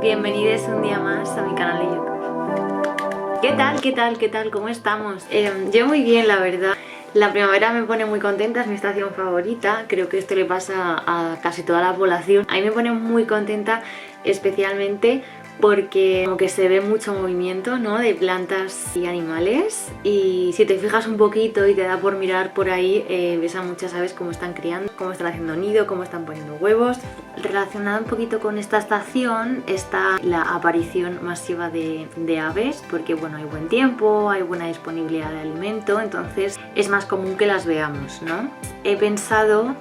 bienvenidos un día más a mi canal de YouTube. ¿Qué tal? ¿Cómo estamos? Yo muy bien, la verdad. La primavera me pone muy contenta, es mi estación favorita. Creo que esto le pasa a casi toda la población. A mí me pone muy contenta especialmente porque como que se ve mucho movimiento, ¿no?, de plantas y animales, y si te fijas un poquito y te da por mirar por ahí, ves a muchas aves cómo están criando, cómo están haciendo nido, cómo están poniendo huevos. Relacionado un poquito con esta estación está la aparición masiva de aves, porque bueno, hay buen tiempo, hay buena disponibilidad de alimento, entonces es más común que las veamos, ¿no? He pensado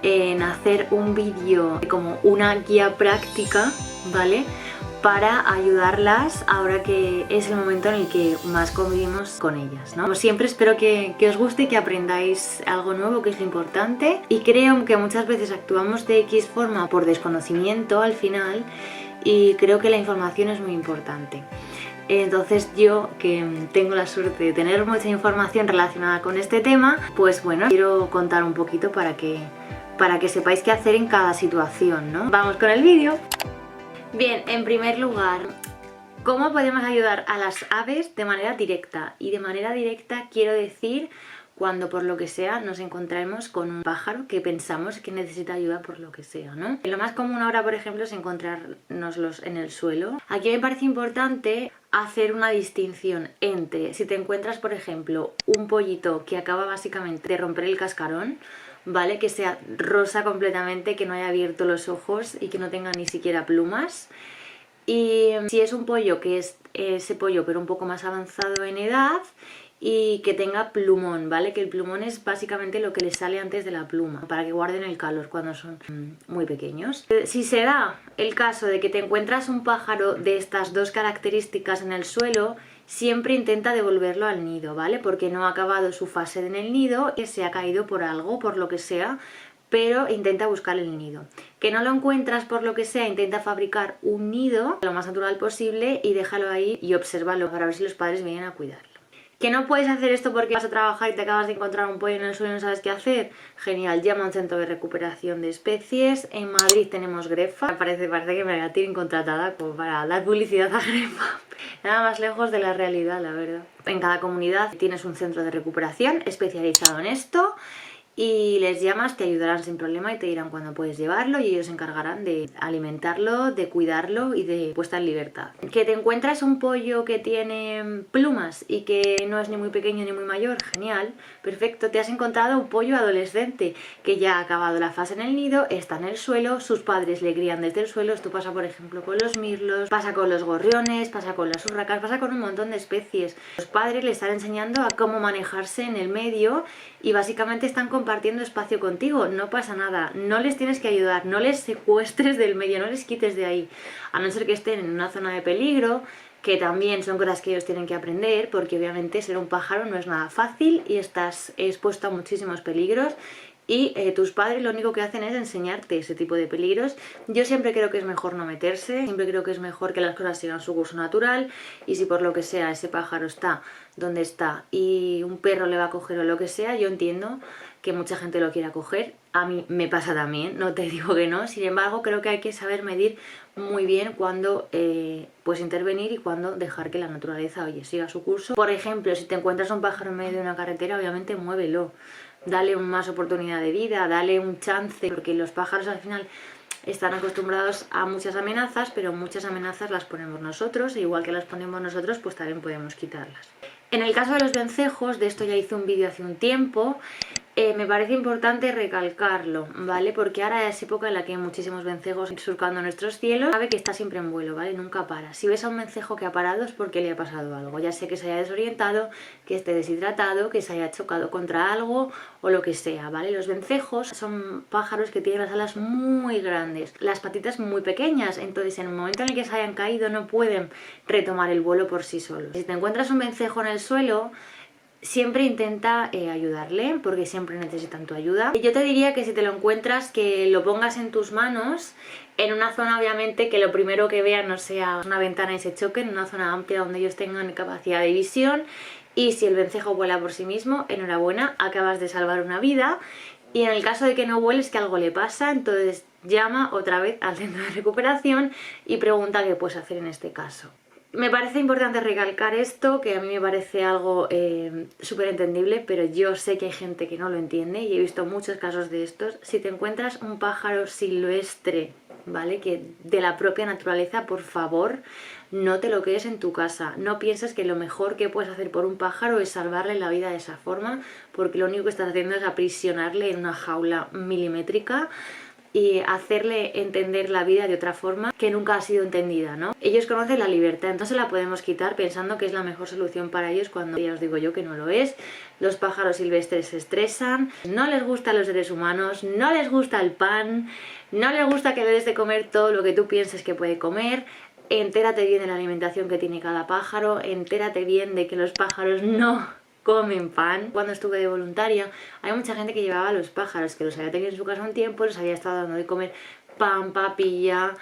en hacer un vídeo como una guía práctica, ¿vale?, para ayudarlas ahora que es el momento en el que más convivimos con ellas, ¿no? Como siempre, espero que os guste y que aprendáis algo nuevo, que es lo importante, y creo que muchas veces actuamos de X forma por desconocimiento al final, y creo que la información es muy importante. Entonces yo, que tengo la suerte de tener mucha información relacionada con este tema, pues bueno, quiero contar un poquito para que sepáis qué hacer en cada situación, ¿no? Vamos con el vídeo. Bien, en primer lugar, ¿cómo podemos ayudar a las aves de manera directa? Y de manera directa quiero decir cuando por lo que sea nos encontramos con un pájaro que pensamos que necesita ayuda por lo que sea, ¿no? Lo más común ahora, por ejemplo, es encontrárnoslos en el suelo. Aquí me parece importante hacer una distinción entre si te encuentras, por ejemplo, un pollito que acaba básicamente de romper el cascarón, ¿vale?, que sea rosa completamente, que no haya abierto los ojos y que no tenga ni siquiera plumas. Y si es un pollo que es ese pollo pero un poco más avanzado en edad y que tenga plumón, ¿vale? Que el plumón es básicamente lo que les sale antes de la pluma, para que guarden el calor cuando son muy pequeños. Si se da el caso de que te encuentras un pájaro de estas dos características en el suelo, siempre intenta devolverlo al nido, ¿vale? Porque no ha acabado su fase en el nido, que se ha caído por algo, por lo que sea, pero intenta buscar el nido. Que no lo encuentras por lo que sea, intenta fabricar un nido lo más natural posible y déjalo ahí y obsérvalo para ver si los padres vienen a cuidarlo. ¿Que no puedes hacer esto porque vas a trabajar y te acabas de encontrar un pollo en el suelo y no sabes qué hacer? Genial, llama a un centro de recuperación de especies. En Madrid tenemos Grefa. Parece que me la tienen contratada como para dar publicidad a Grefa. Nada más lejos de la realidad, la verdad. En cada comunidad tienes un centro de recuperación especializado en esto, y les llamas, te ayudarán sin problema y te dirán cuándo puedes llevarlo, y ellos se encargarán de alimentarlo, de cuidarlo y de puesta en libertad. Que te encuentras un pollo que tiene plumas y que no es ni muy pequeño ni muy mayor, genial, perfecto. Te has encontrado un pollo adolescente que ya ha acabado la fase en el nido, está en el suelo, sus padres le crían desde el suelo. Esto pasa por ejemplo con los mirlos, pasa con los gorriones, pasa con las urracas, pasa con un montón de especies. Los padres le están enseñando a cómo manejarse en el medio y básicamente están compartiendo espacio contigo. No pasa nada, no les tienes que ayudar, no les secuestres del medio, no les quites de ahí, a no ser que estén en una zona de peligro, que también son cosas que ellos tienen que aprender, porque obviamente ser un pájaro no es nada fácil y estás expuesto a muchísimos peligros, y tus padres lo único que hacen es enseñarte ese tipo de peligros. Yo siempre creo que es mejor no meterse, siempre creo que es mejor que las cosas sigan su curso natural, y si por lo que sea ese pájaro está donde está y un perro le va a coger o lo que sea, yo entiendo que mucha gente lo quiera coger, a mí me pasa también, no te digo que no. Sin embargo, creo que hay que saber medir muy bien cuándo pues intervenir y cuándo dejar que la naturaleza, oye, siga su curso. Por ejemplo, si te encuentras un pájaro en medio de una carretera, obviamente muévelo, dale más oportunidad de vida, dale un chance, porque los pájaros al final están acostumbrados a muchas amenazas, pero muchas amenazas las ponemos nosotros, e igual que las ponemos nosotros, pues también podemos quitarlas. En el caso de los vencejos, de esto ya hice un vídeo hace un tiempo, me parece importante recalcarlo, ¿vale? Porque ahora es época en la que hay muchísimos vencejos surcando nuestros cielos. Sabe que está siempre en vuelo, ¿vale? Nunca para. Si ves a un vencejo que ha parado es porque le ha pasado algo. Ya sé que se haya desorientado, que esté deshidratado, que se haya chocado contra algo o lo que sea, ¿vale? Los vencejos son pájaros que tienen las alas muy grandes, las patitas muy pequeñas, entonces en el momento en el que se hayan caído no pueden retomar el vuelo por sí solos. Si te encuentras un vencejo en el suelo, siempre intenta ayudarle, porque siempre necesitan tu ayuda. Yo te diría que si te lo encuentras, que lo pongas en tus manos, en una zona obviamente que lo primero que vean no sea una ventana y se choquen, en una zona amplia donde ellos tengan capacidad de visión. Y si el vencejo vuela por sí mismo, enhorabuena, acabas de salvar una vida. y en el caso de que no vuele es que algo le pasa, entonces llama otra vez al centro de recuperación y pregunta qué puedes hacer en este caso. Me parece importante recalcar esto, que a mí me parece algo súper entendible, pero yo sé que hay gente que no lo entiende y he visto muchos casos de estos. Si te encuentras un pájaro silvestre, ¿vale?, que de la propia naturaleza, por favor, no te lo quedes en tu casa. No pienses que lo mejor que puedes hacer por un pájaro es salvarle la vida de esa forma, porque lo único que estás haciendo es aprisionarle en una jaula milimétrica y hacerle entender la vida de otra forma que nunca ha sido entendida, ¿no? Ellos conocen la libertad, entonces la podemos quitar pensando que es la mejor solución para ellos, cuando ya os digo yo que no lo es. Los pájaros silvestres se estresan, no les gustan los seres humanos, no les gusta el pan, no les gusta que le des de comer todo lo que tú pienses que puede comer. Entérate bien de la alimentación que tiene cada pájaro, entérate bien de que los pájaros no comen pan. Cuando estuve de voluntaria, hay mucha gente que llevaba a los pájaros, que los había tenido en su casa un tiempo, les había estado dando de comer pan, papilla,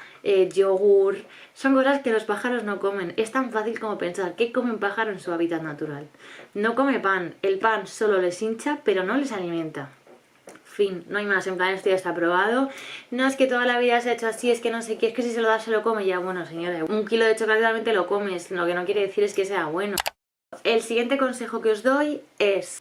yogur. Son cosas que los pájaros no comen. Es tan fácil como pensar, ¿qué come un pájaro en su hábitat natural? No come pan, el pan solo les hincha, pero no les alimenta. Fin, no hay más, en plan esto ya está probado. No es que toda la vida se ha hecho así, es que no sé qué, es que si se lo das se lo come. Ya, bueno señora, 1 kilo de chocolate realmente lo comes, lo que no quiere decir es que sea bueno. El siguiente consejo que os doy es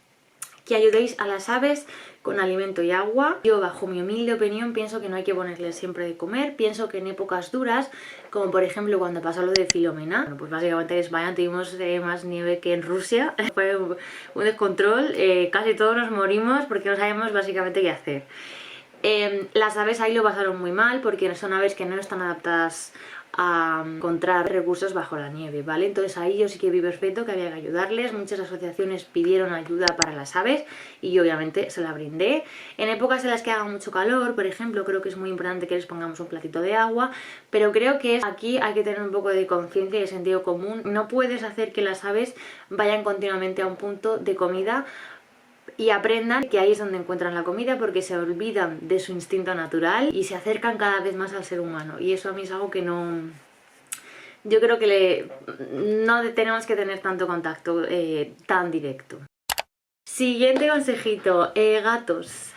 que ayudéis a las aves con alimento y agua. Yo, bajo mi humilde opinión, pienso que no hay que ponerles siempre de comer. Pienso que en épocas duras, como por ejemplo cuando pasó lo de Filomena, bueno, pues básicamente en España tuvimos más nieve que en Rusia. Fue un descontrol, casi todos nos morimos porque no sabíamos básicamente qué hacer. Las aves ahí lo pasaron muy mal porque son aves que no están adaptadas a encontrar recursos bajo la nieve, ¿vale? Entonces ahí yo sí que vi perfecto que había que ayudarles. Muchas asociaciones pidieron ayuda para las aves y yo obviamente se la brindé. En épocas en las que haga mucho calor, por ejemplo, creo que es muy importante que les pongamos un platito de agua, pero creo que aquí hay que tener un poco de conciencia y de sentido común. No puedes hacer que las aves vayan continuamente a un punto de comida y aprendan que ahí es donde encuentran la comida, porque se olvidan de su instinto natural y se acercan cada vez más al ser humano, y eso a mí es algo que no... Yo creo que no tenemos que tener tanto contacto tan directo. Siguiente consejito, gatos.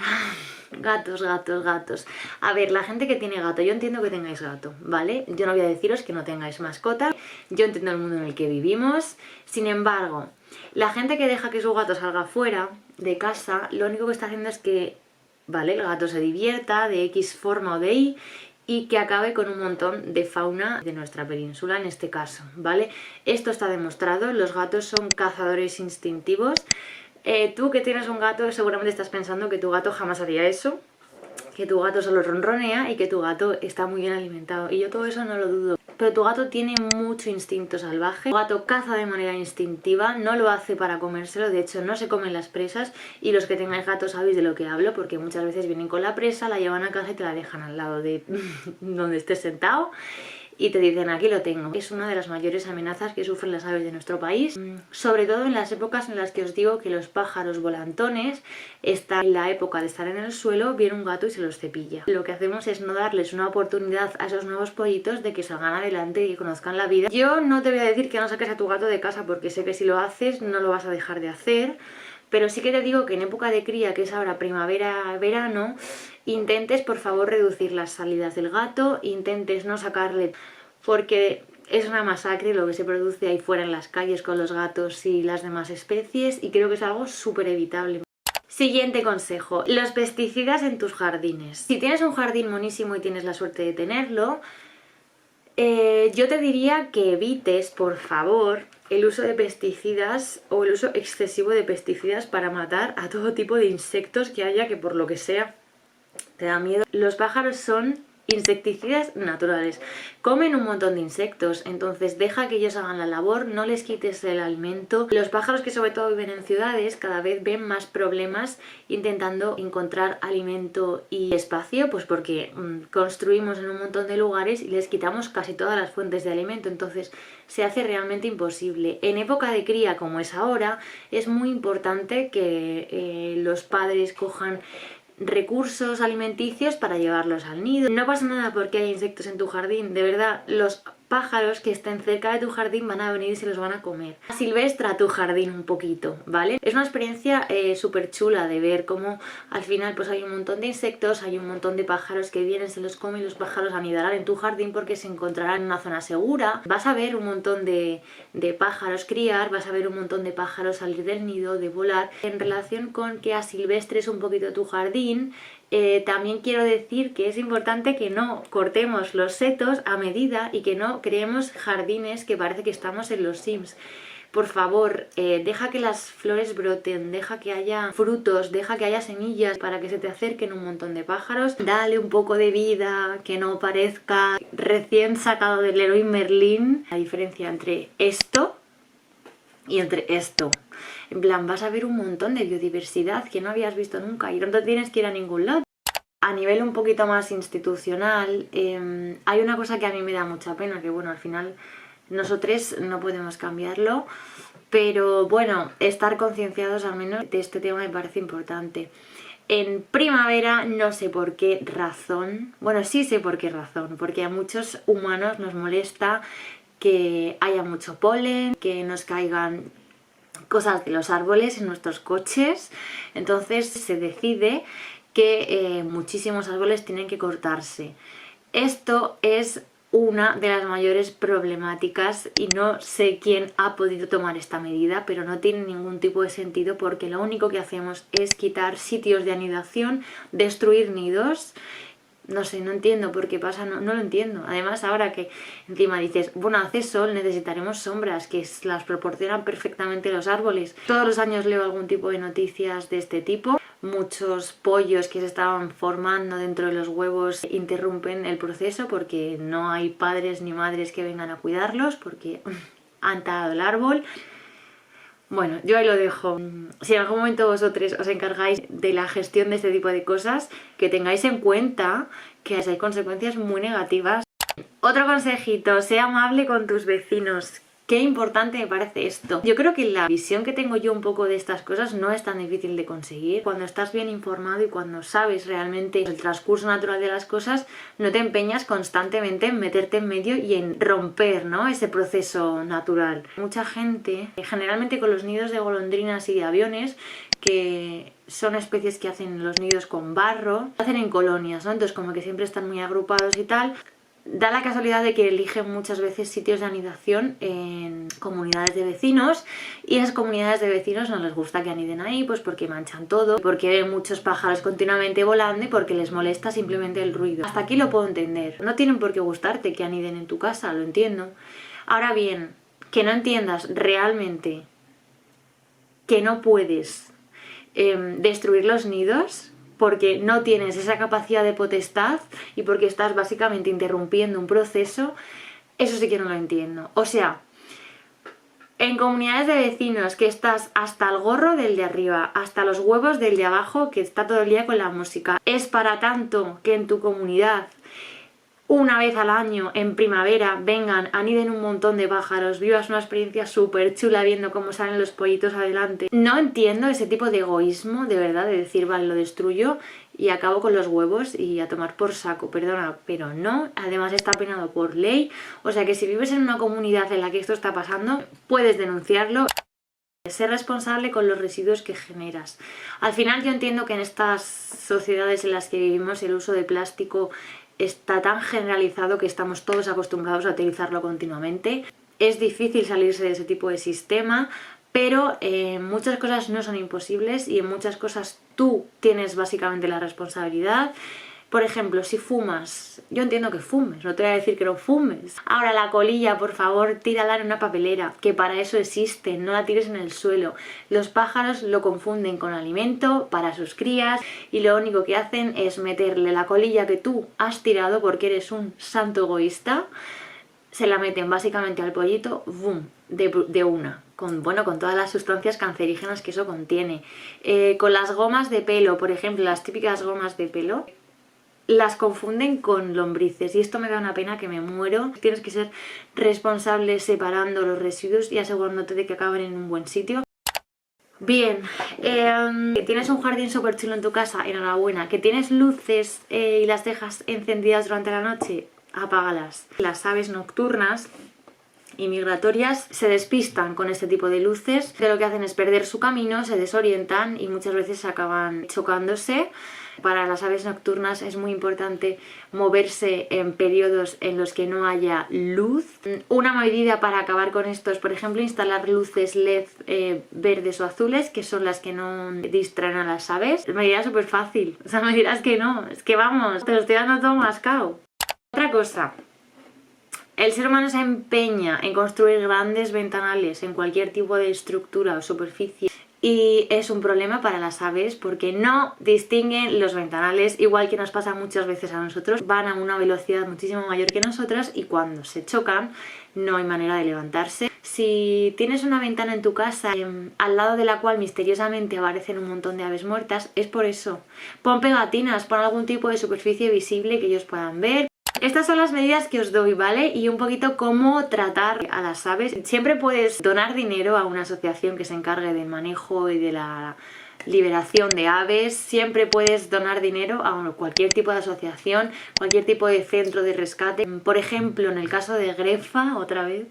Gatos, gatos, gatos. A ver, la gente que tiene gato, yo entiendo que tengáis gato, ¿vale? Yo no voy a deciros que no tengáis mascota, yo entiendo el mundo en el que vivimos. Sin embargo, la gente que deja que su gato salga fuera de casa, lo único que está haciendo es que, ¿vale?, el gato se divierta de X forma o de Y, y que acabe con un montón de fauna de nuestra península en este caso, ¿vale? Esto está demostrado, los gatos son cazadores instintivos. Tú que tienes un gato seguramente estás pensando que tu gato jamás haría eso, que tu gato solo ronronea y que tu gato está muy bien alimentado, y yo todo eso no lo dudo. Pero tu gato tiene mucho instinto salvaje, tu gato caza de manera instintiva, no lo hace para comérselo, de hecho no se comen las presas, y los que tengáis gatos sabéis de lo que hablo, porque muchas veces vienen con la presa, la llevan a casa y te la dejan al lado de donde estés sentado y te dicen aquí lo tengo. Es una de las mayores amenazas que sufren las aves de nuestro país, sobre todo en las épocas en las que os digo que los pájaros volantones están en la época de estar en el suelo, viene un gato y se los cepilla. Lo que hacemos es no darles una oportunidad a esos nuevos pollitos de que salgan adelante y que conozcan la vida. Yo no te voy a decir que no saques a tu gato de casa, porque sé que si lo haces no lo vas a dejar de hacer, pero sí que te digo que en época de cría, que es ahora primavera-verano, intentes por favor reducir las salidas del gato, intentes no sacarle, porque es una masacre lo que se produce ahí fuera en las calles con los gatos y las demás especies, y creo que es algo súper evitable. Siguiente consejo, los pesticidas en tus jardines. Si tienes un jardín monísimo y tienes la suerte de tenerlo, yo te diría que evites, por favor, el uso de pesticidas o el uso excesivo de pesticidas para matar a todo tipo de insectos que haya, que por lo que sea te da miedo. Los pájaros son insecticidas naturales, comen un montón de insectos, entonces deja que ellos hagan la labor, no les quites el alimento. Los pájaros que sobre todo viven en ciudades cada vez ven más problemas intentando encontrar alimento y espacio, pues porque construimos en un montón de lugares y les quitamos casi todas las fuentes de alimento, entonces se hace realmente imposible. En época de cría como es ahora, es muy importante que los padres cojan recursos alimenticios para llevarlos al nido. No pasa nada porque hay insectos en tu jardín, de verdad, los pájaros que estén cerca de tu jardín van a venir y se los van a comer. Silvestra tu jardín un poquito, ¿vale? Es una experiencia súper chula de ver cómo al final pues hay un montón de insectos, hay un montón de pájaros que vienen, se los comen, los pájaros anidarán en tu jardín porque se encontrarán en una zona segura. Vas a ver un montón de pájaros criar, vas a ver un montón de pájaros salir del nido, de volar. En relación con que asilvestres un poquito tu jardín, también quiero decir que es importante que no cortemos los setos a medida y que no creemos jardines que parece que estamos en los Sims. Por favor, deja que las flores broten, deja que haya frutos, deja que haya semillas para que se te acerquen un montón de pájaros. Dale un poco de vida, que no parezca recién sacado del Leroy Merlin. La diferencia entre esto y entre esto. En plan, vas a ver un montón de biodiversidad que no habías visto nunca y no te tienes que ir a ningún lado. A nivel un poquito más institucional, hay una cosa que a mí me da mucha pena, que bueno, al final nosotros no podemos cambiarlo, pero bueno, estar concienciados al menos de este tema me parece importante. En primavera, no sé por qué razón, bueno, sí sé por qué razón, porque a muchos humanos nos molesta que haya mucho polen, que nos caigan cosas de los árboles en nuestros coches. Entonces se decide que muchísimos árboles tienen que cortarse. Esto es una de las mayores problemáticas y no sé quién ha podido tomar esta medida, pero no tiene ningún tipo de sentido porque lo único que hacemos es quitar sitios de anidación, destruir nidos. No sé, no entiendo por qué pasa, no lo entiendo. Además, ahora que encima dices, bueno, hace sol, necesitaremos sombras, que las proporcionan perfectamente los árboles. Todos los años leo algún tipo de noticias de este tipo. Muchos pollos que se estaban formando dentro de los huevos interrumpen el proceso porque no hay padres ni madres que vengan a cuidarlos porque han talado el árbol. Bueno, yo ahí lo dejo. Si en algún momento vosotros os encargáis de la gestión de este tipo de cosas, que tengáis en cuenta que hay consecuencias muy negativas. Otro consejito, sea amable con tus vecinos. Qué importante me parece esto. Yo creo que la visión que tengo yo un poco de estas cosas no es tan difícil de conseguir. Cuando estás bien informado y cuando sabes realmente el transcurso natural de las cosas, no te empeñas constantemente en meterte en medio y en romper, ¿no?, ese proceso natural. Mucha gente, generalmente con los nidos de golondrinas y de aviones, que son especies que hacen los nidos con barro, hacen en colonias, ¿no? Entonces como que siempre están muy agrupados y tal. Da la casualidad de que eligen muchas veces sitios de anidación en comunidades de vecinos y a esas comunidades de vecinos no les gusta que aniden ahí, pues porque manchan todo, porque ven muchos pájaros continuamente volando y porque les molesta simplemente el ruido. Hasta aquí lo puedo entender. No tienen por qué gustarte que aniden en tu casa, lo entiendo. Ahora bien, que no entiendas realmente que no puedes destruir los nidos porque no tienes esa capacidad de potestad y porque estás básicamente interrumpiendo un proceso, eso sí que no lo entiendo. O sea, en comunidades de vecinos que estás hasta el gorro del de arriba, hasta los huevos del de abajo que está todo el día con la música, es para tanto que en tu comunidad una vez al año, en primavera, vengan, aniden un montón de pájaros, vivas una experiencia súper chula viendo cómo salen los pollitos adelante. No entiendo ese tipo de egoísmo, de verdad, de decir, vale, lo destruyo y acabo con los huevos y a tomar por saco, perdona, pero no. Además está penado por ley, o sea que si vives en una comunidad en la que esto está pasando, puedes denunciarlo. Ser responsable con los residuos que generas. Al final yo entiendo que en estas sociedades en las que vivimos el uso de plástico está tan generalizado que estamos todos acostumbrados a utilizarlo continuamente. Es difícil salirse de ese tipo de sistema, pero muchas cosas no son imposibles y en muchas cosas tú tienes básicamente la responsabilidad. Por ejemplo, si fumas, yo entiendo que fumes, no te voy a decir que no fumes. Ahora la colilla, por favor, tírala en una papelera, que para eso existe, no la tires en el suelo. Los pájaros lo confunden con alimento para sus crías y lo único que hacen es meterle la colilla que tú has tirado porque eres un santo egoísta, se la meten básicamente al pollito, ¡boom!, de una. Con todas las sustancias cancerígenas que eso contiene. Con las gomas de pelo, por ejemplo, las típicas gomas de pelo, las confunden con lombrices y esto me da una pena que me muero. Tienes que ser responsable separando los residuos y asegurándote de que acaben en un buen sitio. Bien, que tienes un jardín súper chulo en tu casa, enhorabuena. Que tienes luces y las dejas encendidas durante la noche, apágalas. Las aves nocturnas y migratorias se despistan con este tipo de luces, que lo que hacen es perder su camino, se desorientan y muchas veces acaban chocándose. Para las aves nocturnas es muy importante moverse en periodos en los que no haya luz. Una medida para acabar con esto es, por ejemplo, instalar luces LED verdes o azules, que son las que no distraen a las aves. Me dirás súper fácil, o sea, me dirás que no, es que vamos, te lo estoy dando todo mascao. Otra cosa, el ser humano se empeña en construir grandes ventanales en cualquier tipo de estructura o superficie y es un problema para las aves porque no distinguen los ventanales, igual que nos pasa muchas veces a nosotros. Van a una velocidad muchísimo mayor que nosotras y cuando se chocan no hay manera de levantarse. Si tienes una ventana en tu casa al lado de la cual misteriosamente aparecen un montón de aves muertas, es por eso. Pon pegatinas, pon algún tipo de superficie visible que ellos puedan ver. Estas son las medidas que os doy, ¿vale? Y un poquito cómo tratar a las aves. Siempre puedes donar dinero a una asociación que se encargue del manejo y de la liberación de aves. Siempre puedes donar dinero a cualquier tipo de asociación, cualquier tipo de centro de rescate. Por ejemplo, en el caso de Grefa, otra vez,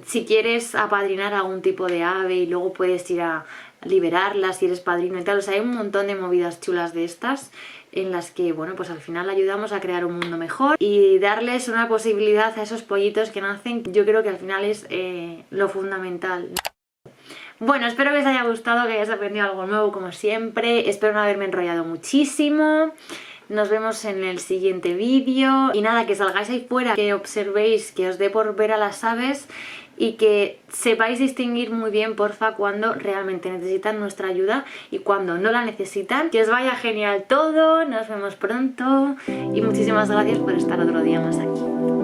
si quieres apadrinar algún tipo de ave y luego puedes ir a liberarlas si eres padrino y tal. O sea, hay un montón de movidas chulas de estas en las que, bueno, pues al final ayudamos a crear un mundo mejor y darles una posibilidad a esos pollitos que nacen. Yo creo que al final es lo fundamental. Bueno, espero que os haya gustado, que hayáis aprendido algo nuevo como siempre. Espero no haberme enrollado muchísimo. Nos vemos en el siguiente vídeo. Y nada, que salgáis ahí fuera, que observéis, que os dé por ver a las aves y que sepáis distinguir muy bien, porfa, cuando realmente necesitan nuestra ayuda y cuando no la necesitan. Que os vaya genial todo, nos vemos pronto y muchísimas gracias por estar otro día más aquí.